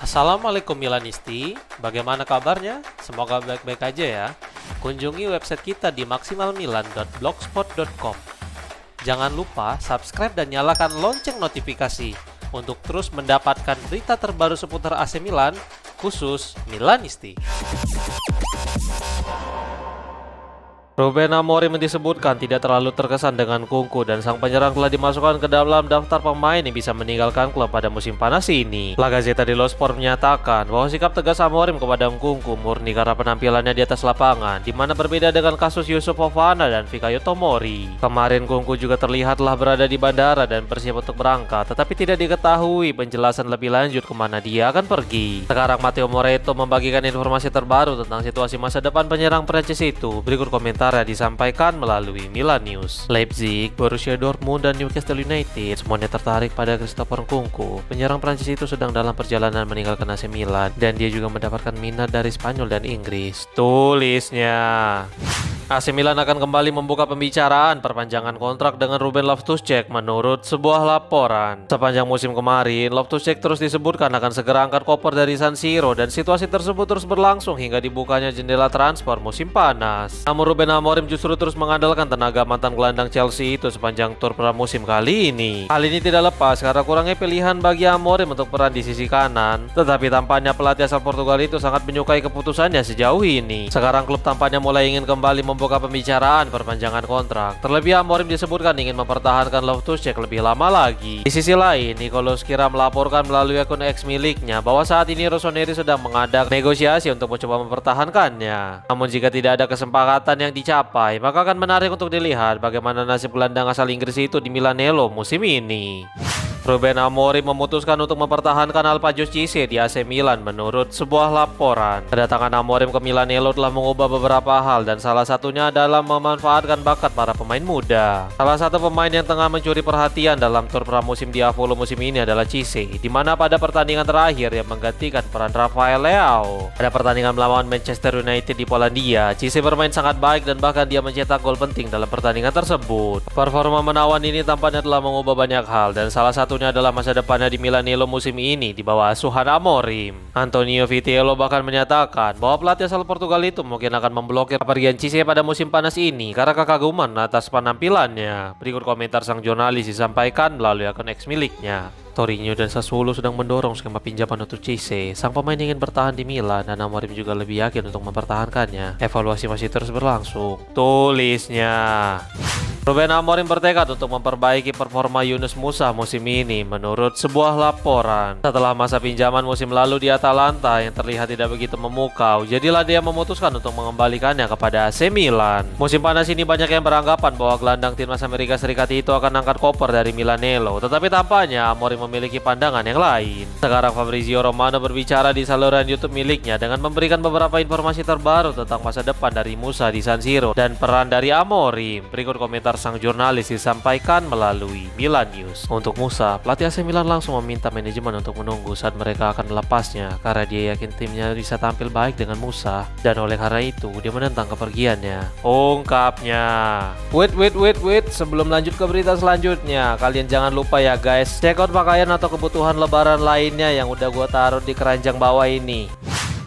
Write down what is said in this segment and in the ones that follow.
Assalamualaikum Milanisti, bagaimana kabarnya? Semoga baik-baik aja ya. Kunjungi website kita di maksimalmilan.blogspot.com. Jangan lupa subscribe dan nyalakan lonceng notifikasi untuk terus mendapatkan berita terbaru seputar AC Milan, khusus Milanisti. Ruben Amorim disebutkan tidak terlalu terkesan dengan Kunku dan sang penyerang telah dimasukkan ke dalam daftar pemain yang bisa meninggalkan klub pada musim panas ini. La Gazzetta dello Sport menyatakan bahwa sikap tegas Amorim kepada Kunku murni karena penampilannya di atas lapangan, di mana berbeda dengan kasus Yusuf Fofana dan Fikayo Tomori. Kemarin Kunku juga terlihat telah berada di bandara dan bersiap untuk berangkat, tetapi tidak diketahui penjelasan lebih lanjut kemana dia akan pergi. Sekarang Matteo Moretto membagikan informasi terbaru tentang situasi masa depan penyerang Prancis itu. Berikut komentar disampaikan melalui Milan News. Leipzig, Borussia Dortmund, dan Newcastle United semuanya tertarik pada Christopher Nkunku. Penyerang Prancis itu sedang dalam perjalanan meninggalkan AC Milan dan dia juga mendapatkan minat dari Spanyol dan Inggris. Tulisnya. AC Milan akan kembali membuka pembicaraan perpanjangan kontrak dengan Ruben Loftus-Cheek menurut sebuah laporan. Sepanjang musim kemarin, Loftus-Cheek terus disebutkan akan segera angkat koper dari San Siro dan situasi tersebut terus berlangsung hingga dibukanya jendela transfer musim panas. Namun Ruben Amorim justru terus mengandalkan tenaga mantan gelandang Chelsea itu sepanjang tur pramusim kali ini. Hal ini tidak lepas karena kurangnya pilihan bagi Amorim untuk peran di sisi kanan, tetapi tampaknya pelatih asal Portugal itu sangat menyukai keputusannya sejauh ini. Sekarang klub tampaknya mulai ingin kembali membuka pembicaraan perpanjangan kontrak. Terlebih Amorim disebutkan ingin mempertahankan Loftus-Cheek lebih lama lagi. Di sisi lain, Nicolas Kira melaporkan melalui akun X miliknya bahwa saat ini Rossoneri sedang mengadakan negosiasi untuk mencoba mempertahankannya. Namun jika tidak ada kesepakatan yang dicapai, maka akan menarik untuk dilihat bagaimana nasib gelandang asal Inggris itu di Milanello musim ini. Ruben Amorim memutuskan untuk mempertahankan Alphonso Cisse di AC Milan menurut sebuah laporan. Kedatangan Amorim ke Milanello telah mengubah beberapa hal dan salah satunya adalah memanfaatkan bakat para pemain muda. Salah satu pemain yang tengah mencuri perhatian dalam tur pramusim di Avolo musim ini adalah Cisse, di mana pada pertandingan terakhir yang menggantikan peran Rafael Leao. Pada pertandingan melawan Manchester United di Polandia, Cisse bermain sangat baik dan bahkan dia mencetak gol penting dalam pertandingan tersebut. Performa menawan ini tampaknya telah mengubah banyak hal dan salah satunya adalah masa depannya di Milanello musim ini di bawah asuhan Amorim. Antonio Vitiello bahkan menyatakan bahwa pelatih asal Portugal itu mungkin akan memblokir kepergian Cisse pada musim panas ini karena kekaguman atas penampilannya. Berikut komentar sang jurnalis disampaikan melalui akun X miliknya. Torino dan Sassuolo sedang mendorong skema pinjaman untuk Cisse. Sang pemain ingin bertahan di Milan dan Amorim juga lebih yakin untuk mempertahankannya. Evaluasi masih terus berlangsung. Tulisnya. Ruben Amorim bertekad untuk memperbaiki performa Yunus Musa musim ini menurut sebuah laporan. Setelah masa pinjaman musim lalu di Atalanta yang terlihat tidak begitu memukau, jadilah dia memutuskan untuk mengembalikannya kepada AC Milan. Musim panas ini banyak yang beranggapan bahwa gelandang timnas Amerika Serikat itu akan angkat koper dari Milanello, tetapi tampaknya Amorim memiliki pandangan yang lain. Sekarang Fabrizio Romano berbicara di saluran YouTube miliknya dengan memberikan beberapa informasi terbaru tentang masa depan dari Musa di San Siro dan peran dari Amorim. Berikut komentar sang jurnalis disampaikan melalui Milan News. Untuk Musa, pelatih AC Milan langsung meminta manajemen untuk menunggu saat mereka akan melepasnya karena dia yakin timnya bisa tampil baik dengan Musa dan oleh karena itu dia menentang kepergiannya. Ungkapnya. Wait, sebelum lanjut ke berita selanjutnya, kalian jangan lupa ya guys, check out pakaian atau kebutuhan lebaran lainnya yang udah gua taruh di keranjang bawah ini.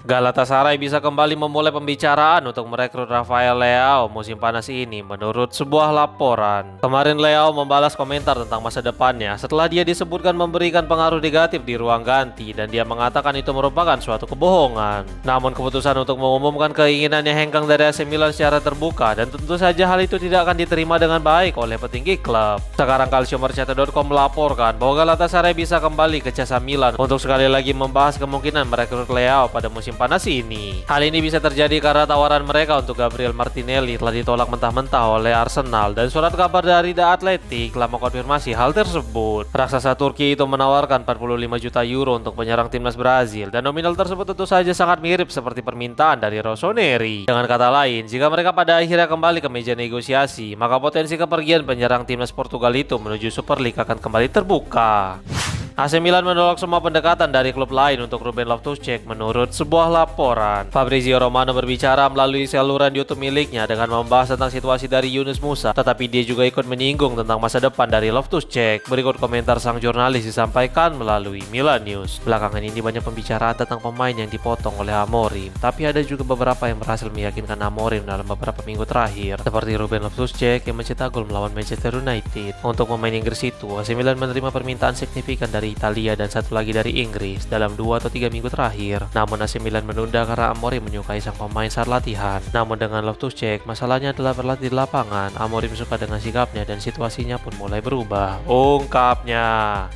Galatasaray bisa kembali memulai pembicaraan untuk merekrut Rafael Leao musim panas ini menurut sebuah laporan. Kemarin Leao membalas komentar tentang masa depannya setelah dia disebutkan memberikan pengaruh negatif di ruang ganti dan dia mengatakan itu merupakan suatu kebohongan. Namun keputusan untuk mengumumkan keinginannya hengkang dari AC Milan secara terbuka dan tentu saja hal itu tidak akan diterima dengan baik oleh petinggi klub. Sekarang Calciomercato.com melaporkan bahwa Galatasaray bisa kembali ke jasa Milan untuk sekali lagi membahas kemungkinan merekrut Leao pada musim panas ini. Hal ini bisa terjadi karena tawaran mereka untuk Gabriel Martinelli telah ditolak mentah-mentah oleh Arsenal dan surat kabar dari The Athletic telah mengkonfirmasi hal tersebut. Raksasa Turki itu menawarkan 45 juta euro untuk penyerang timnas Brazil dan nominal tersebut tentu saja sangat mirip seperti permintaan dari Rossoneri. Dengan kata lain, jika mereka pada akhirnya kembali ke meja negosiasi, maka potensi kepergian penyerang timnas Portugal itu menuju Super League akan kembali terbuka. AC Milan menolak semua pendekatan dari klub lain untuk Ruben Loftus-Cheek menurut sebuah laporan. Fabrizio Romano berbicara melalui saluran YouTube miliknya dengan membahas tentang situasi dari Yunus Musa, tetapi dia juga ikut menyinggung tentang masa depan dari Loftus-Cheek. Berikut komentar sang jurnalis disampaikan melalui Milan News. Belakangan ini banyak pembicaraan tentang pemain yang dipotong oleh Amorim, tapi ada juga beberapa yang berhasil meyakinkan Amorim dalam beberapa minggu terakhir, seperti Ruben Loftus-Cheek yang mencetak gol melawan Manchester United. Untuk pemain Inggris itu, AC Milan menerima permintaan signifikan dari Italia dan satu lagi dari Inggris dalam 2 atau 3 minggu terakhir. Namun AC Milan menunda karena Amorim menyukai sang pemain saat latihan. Namun dengan Loftus-Cheek, masalahnya adalah berlatih di lapangan. Amorim suka dengan sikapnya dan situasinya pun mulai berubah, ungkapnya.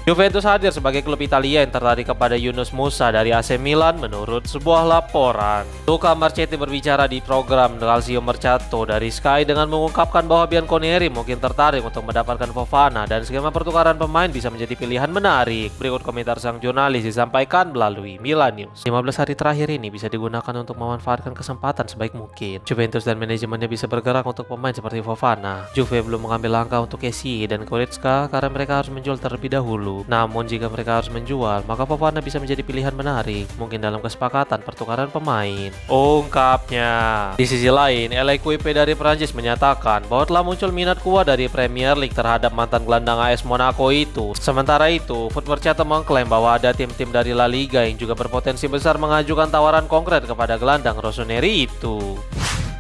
Juventus hadir sebagai klub Italia yang tertarik kepada Yunus Musa dari AC Milan menurut sebuah laporan. Luca Marchetti berbicara di program Calcio Mercato dari Sky dengan mengungkapkan bahwa Bianconeri mungkin tertarik untuk mendapatkan Fofana dan skema pertukaran pemain bisa menjadi pilihan menarik. Berikut komentar sang jurnalis disampaikan melalui Milan News. 15 hari terakhir ini bisa digunakan untuk memanfaatkan kesempatan sebaik mungkin. Juventus dan manajemennya bisa bergerak untuk pemain seperti Fofana. Juve belum mengambil langkah untuk Kessie dan Goretzka karena mereka harus menjual terlebih dahulu. Namun jika mereka harus menjual, maka Fofana bisa menjadi pilihan menarik, mungkin dalam kesepakatan pertukaran pemain, ungkapnya. Di sisi lain, L'Equipe dari Prancis menyatakan bahwa telah muncul minat kuat dari Premier League terhadap mantan gelandang AS Monaco itu. Sementara itu, Foot Mercato mengklaim bahwa ada tim-tim dari La Liga yang juga berpotensi besar mengajukan tawaran konkret kepada gelandang Rossoneri itu.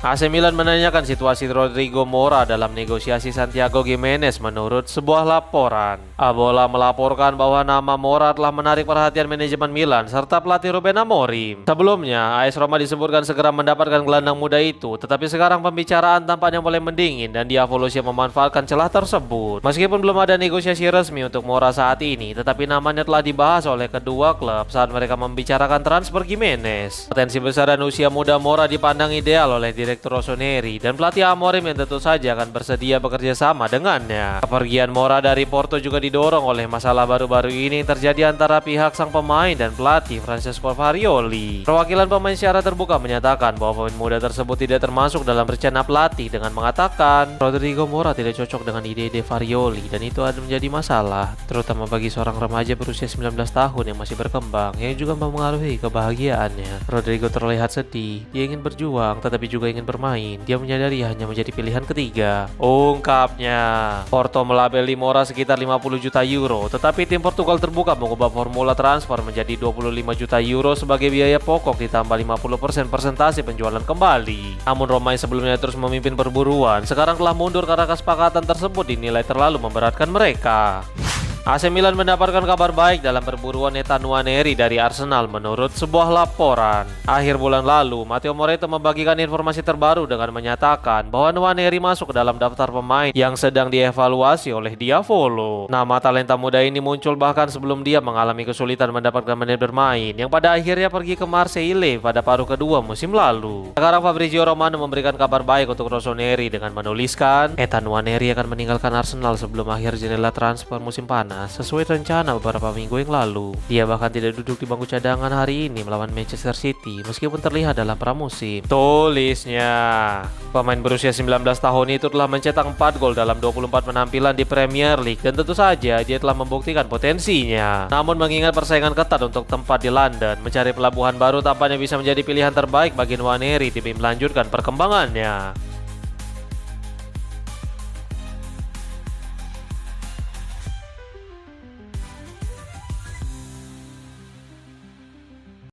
AC Milan menanyakan situasi Rodrigo Mora dalam negosiasi Santiago Gimenez menurut sebuah laporan. Abola melaporkan bahwa nama Mora telah menarik perhatian manajemen Milan serta pelatih Ruben Amorim. Sebelumnya, AS Roma disebutkan segera mendapatkan gelandang muda itu, tetapi sekarang pembicaraan tampaknya mulai mendingin dan Diavolusya memanfaatkan celah tersebut. Meskipun belum ada negosiasi resmi untuk Mora saat ini, tetapi namanya telah dibahas oleh kedua klub saat mereka membicarakan transfer Gimenez. Potensi besar dan usia muda Mora dipandang ideal oleh Direktur Rossoneri dan pelatih Amorim yang tentu saja akan bersedia bekerja sama dengannya. Kepergian Mora dari Porto juga didorong oleh masalah baru-baru ini yang terjadi antara pihak sang pemain dan pelatih Francesco Farioli. Perwakilan pemain secara terbuka menyatakan bahwa pemain muda tersebut tidak termasuk dalam rencana pelatih dengan mengatakan Rodrigo Mora tidak cocok dengan ide-ide Farioli dan itu ada menjadi masalah, terutama bagi seorang remaja berusia 19 tahun yang masih berkembang yang juga mempengaruhi kebahagiaannya. Rodrigo terlihat sedih, dia ingin berjuang tetapi juga ingin bermain. Dia menyadari hanya menjadi pilihan ketiga, ungkapnya. Porto melabeli Mora sekitar 50 juta euro, tetapi tim Portugal terbuka mengubah formula transfer menjadi 25 juta euro sebagai biaya pokok ditambah 50% persentase penjualan kembali. Namun Roma yang sebelumnya terus memimpin perburuan, sekarang telah mundur karena kesepakatan tersebut dinilai terlalu memberatkan mereka. AC Milan mendapatkan kabar baik dalam perburuan Ethan Nwaneri dari Arsenal menurut sebuah laporan. Akhir bulan lalu, Matteo Moretto membagikan informasi terbaru dengan menyatakan bahwa Nwaneri masuk ke dalam daftar pemain yang sedang dievaluasi oleh Diavolo. Nama talenta muda ini muncul bahkan sebelum dia mengalami kesulitan mendapatkan menit bermain yang pada akhirnya pergi ke Marseille pada paruh kedua musim lalu. Sekarang Fabrizio Romano memberikan kabar baik untuk Rossoneri dengan menuliskan Ethan Nwaneri akan meninggalkan Arsenal sebelum akhir jendela transfer musim panas sesuai rencana beberapa minggu yang lalu. Dia bahkan tidak duduk di bangku cadangan hari ini melawan Manchester City meskipun terlihat dalam pramusim, tulisnya. Pemain berusia 19 tahun itu telah mencetak 4 gol dalam 24 penampilan di Premier League dan tentu saja dia telah membuktikan potensinya. Namun mengingat persaingan ketat untuk tempat di London, mencari pelabuhan baru tampaknya bisa menjadi pilihan terbaik bagi Nwaneri demi melanjutkan perkembangannya.